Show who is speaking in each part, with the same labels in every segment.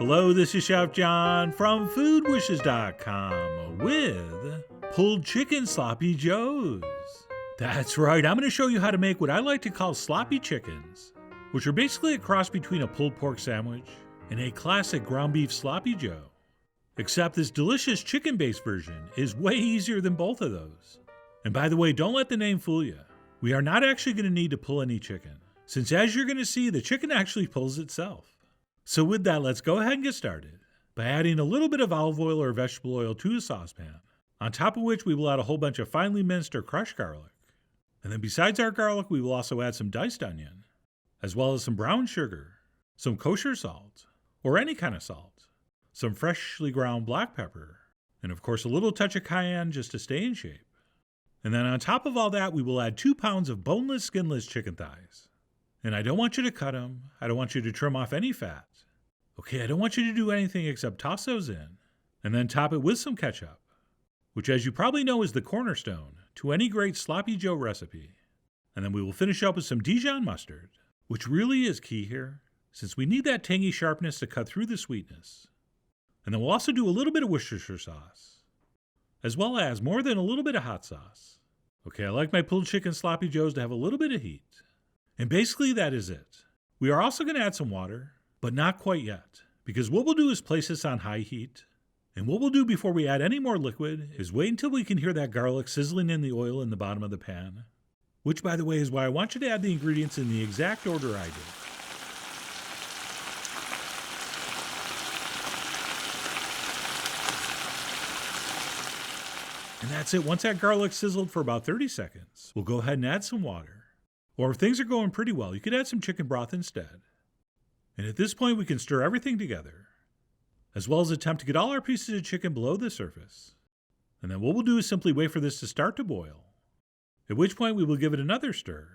Speaker 1: Hello, this is Chef John from foodwishes.com with pulled chicken sloppy joes. That's right, I'm going to show you how to make what I like to call sloppy chickens, which are basically a cross between a pulled pork sandwich and a classic ground beef sloppy joe. Except this delicious chicken-based version is way easier than both of those. And by the way, don't let the name fool you. We are not actually going to need to pull any chicken, since as you're going to see, the chicken actually pulls itself. So with that, let's go ahead and get started by adding a little bit of olive oil or vegetable oil to a saucepan, on top of which we will add a whole bunch of finely minced or crushed garlic. And then besides our garlic, we will also add some diced onion, as well as some brown sugar, some kosher salt, or any kind of salt, some freshly ground black pepper, and of course a little touch of cayenne just to stay in shape. And then on top of all that, we will add 2 pounds of boneless, skinless chicken thighs. And I don't want you to cut them. I don't want you to trim off any fat. Okay, I don't want you to do anything except toss those in, and then top it with some ketchup, which as you probably know is the cornerstone to any great sloppy joe recipe. And then we will finish up with some Dijon mustard, which really is key here, since we need that tangy sharpness to cut through the sweetness. And then we'll also do a little bit of Worcestershire sauce, as well as more than a little bit of hot sauce. Okay, I like my pulled chicken sloppy joes to have a little bit of heat. And basically that is it. We are also going to add some water, but not quite yet, because what we'll do is place this on high heat. And what we'll do before we add any more liquid is wait until we can hear that garlic sizzling in the oil in the bottom of the pan, which by the way is why I want you to add the ingredients in the exact order I did. And that's it. Once that garlic sizzled for about 30 seconds, we'll go ahead and add some water. Or if things are going pretty well, you could add some chicken broth instead. And at this point, we can stir everything together, as well as attempt to get all our pieces of chicken below the surface. And then what we'll do is simply wait for this to start to boil, at which point we will give it another stir.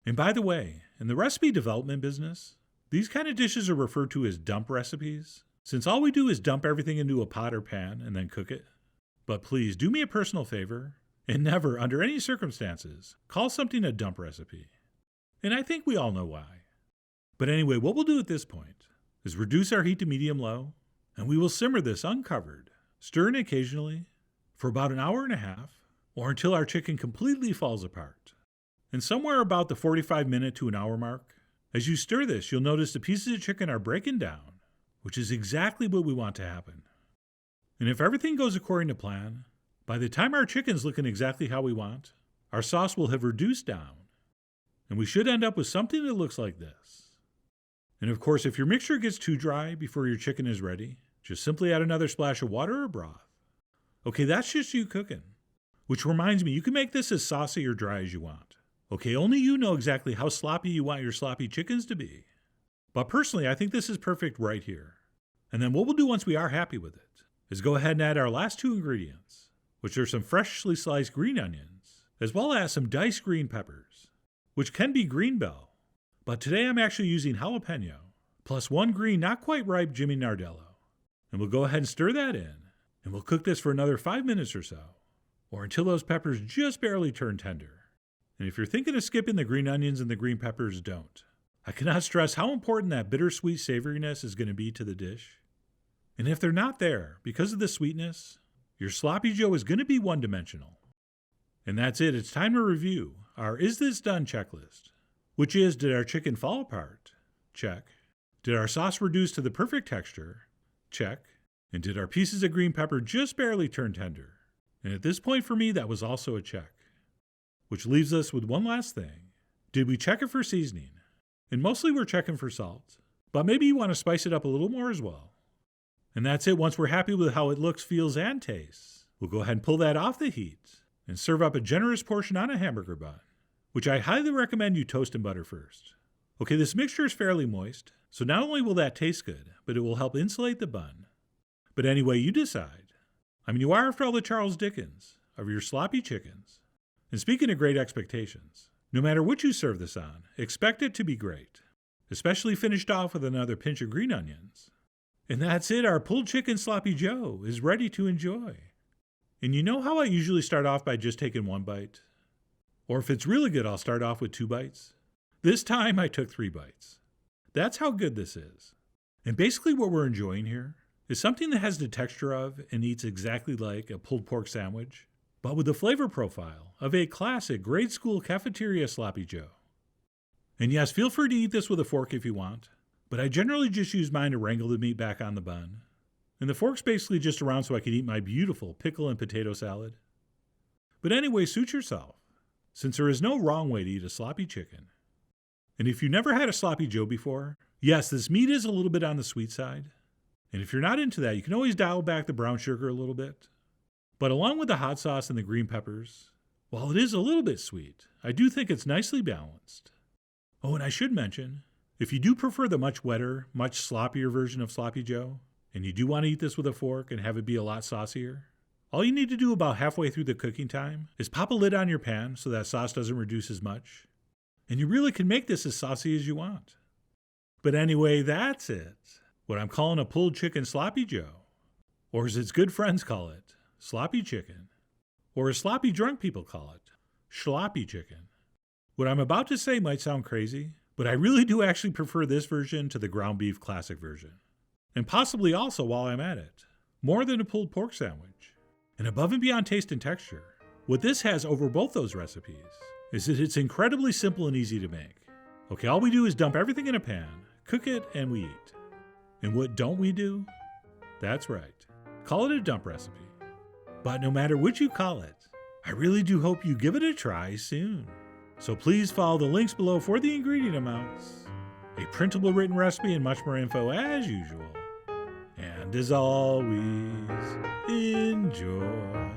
Speaker 1: And by the way, in the recipe development business, these kind of dishes are referred to as dump recipes, since all we do is dump everything into a pot or pan and then cook it. But please do me a personal favor, and never, under any circumstances, call something a dump recipe. And I think we all know why. But anyway, what we'll do at this point is reduce our heat to medium-low, and we will simmer this uncovered, stirring occasionally, for about an hour and a half, or until our chicken completely falls apart. And somewhere about the 45-minute to an hour mark, as you stir this, you'll notice the pieces of chicken are breaking down, which is exactly what we want to happen. And if everything goes according to plan, by the time our chicken's looking exactly how we want, our sauce will have reduced down, and we should end up with something that looks like this. And of course, if your mixture gets too dry before your chicken is ready, just simply add another splash of water or broth. Okay, that's just you cooking. Which reminds me, you can make this as saucy or dry as you want. Okay, only you know exactly how sloppy you want your sloppy chickens to be. But personally, I think this is perfect right here. And then what we'll do once we are happy with it is go ahead and add our last 2 ingredients, which are some freshly sliced green onions, as well as some diced green peppers, which can be green bell, but today I'm actually using jalapeno, plus 1 green not quite ripe Jimmy Nardello. And we'll go ahead and stir that in, and we'll cook this for another 5 minutes or so, or until those peppers just barely turn tender. And if you're thinking of skipping the green onions and the green peppers, don't. I cannot stress how important that bittersweet savoriness is going to be to the dish. And if they're not there, because of the sweetness, your sloppy joe is going to be one-dimensional. And that's it. It's time to review our Is This Done checklist, which is, did our chicken fall apart? Check. Did our sauce reduce to the perfect texture? Check. And did our pieces of green pepper just barely turn tender? And at this point for me, that was also a check. Which leaves us with one last thing. Did we check it for seasoning? And mostly we're checking for salt, but maybe you want to spice it up a little more as well. And that's it. Once we're happy with how it looks, feels, and tastes, we'll go ahead and pull that off the heat and serve up a generous portion on a hamburger bun, which I highly recommend you toast and butter first. Okay, this mixture is fairly moist, so not only will that taste good, but it will help insulate the bun. But anyway, you decide. I mean, you are, after all, the Charles Dickens of your sloppy chickens. And speaking of great expectations, no matter what you serve this on, expect it to be great, especially finished off with another pinch of green onions. And that's it, our pulled chicken sloppy joe is ready to enjoy. And you know how I usually start off by just taking 1 bite? Or if it's really good, I'll start off with 2 bites. This time I took 3 bites. That's how good this is. And basically what we're enjoying here is something that has the texture of and eats exactly like a pulled pork sandwich, but with the flavor profile of a classic grade school cafeteria sloppy joe. And yes, feel free to eat this with a fork if you want, but I generally just use mine to wrangle the meat back on the bun. And the fork's basically just around so I can eat my beautiful pickle and potato salad. But anyway, suit yourself, since there is no wrong way to eat a sloppy chicken. And if you've never had a sloppy joe before, yes, this meat is a little bit on the sweet side. And if you're not into that, you can always dial back the brown sugar a little bit. But along with the hot sauce and the green peppers, while it is a little bit sweet, I do think it's nicely balanced. Oh, and I should mention, if you do prefer the much wetter, much sloppier version of sloppy joe, and you do want to eat this with a fork and have it be a lot saucier, all you need to do about halfway through the cooking time is pop a lid on your pan so that sauce doesn't reduce as much. And you really can make this as saucy as you want. But anyway, that's it. What I'm calling a pulled chicken sloppy joe. Or as its good friends call it, sloppy chicken. Or as sloppy drunk people call it, schloppy chicken. What I'm about to say might sound crazy, but I really do actually prefer this version to the ground beef classic version. And possibly also, while I'm at it, more than a pulled pork sandwich. And above and beyond taste and texture, what this has over both those recipes is that it's incredibly simple and easy to make. Okay, all we do is dump everything in a pan, cook it, and we eat. And what don't we do? That's right, call it a dump recipe. But no matter what you call it, I really do hope you give it a try soon. So please follow the links below for the ingredient amounts, a printable written recipe, and much more info as usual. And as always, enjoy.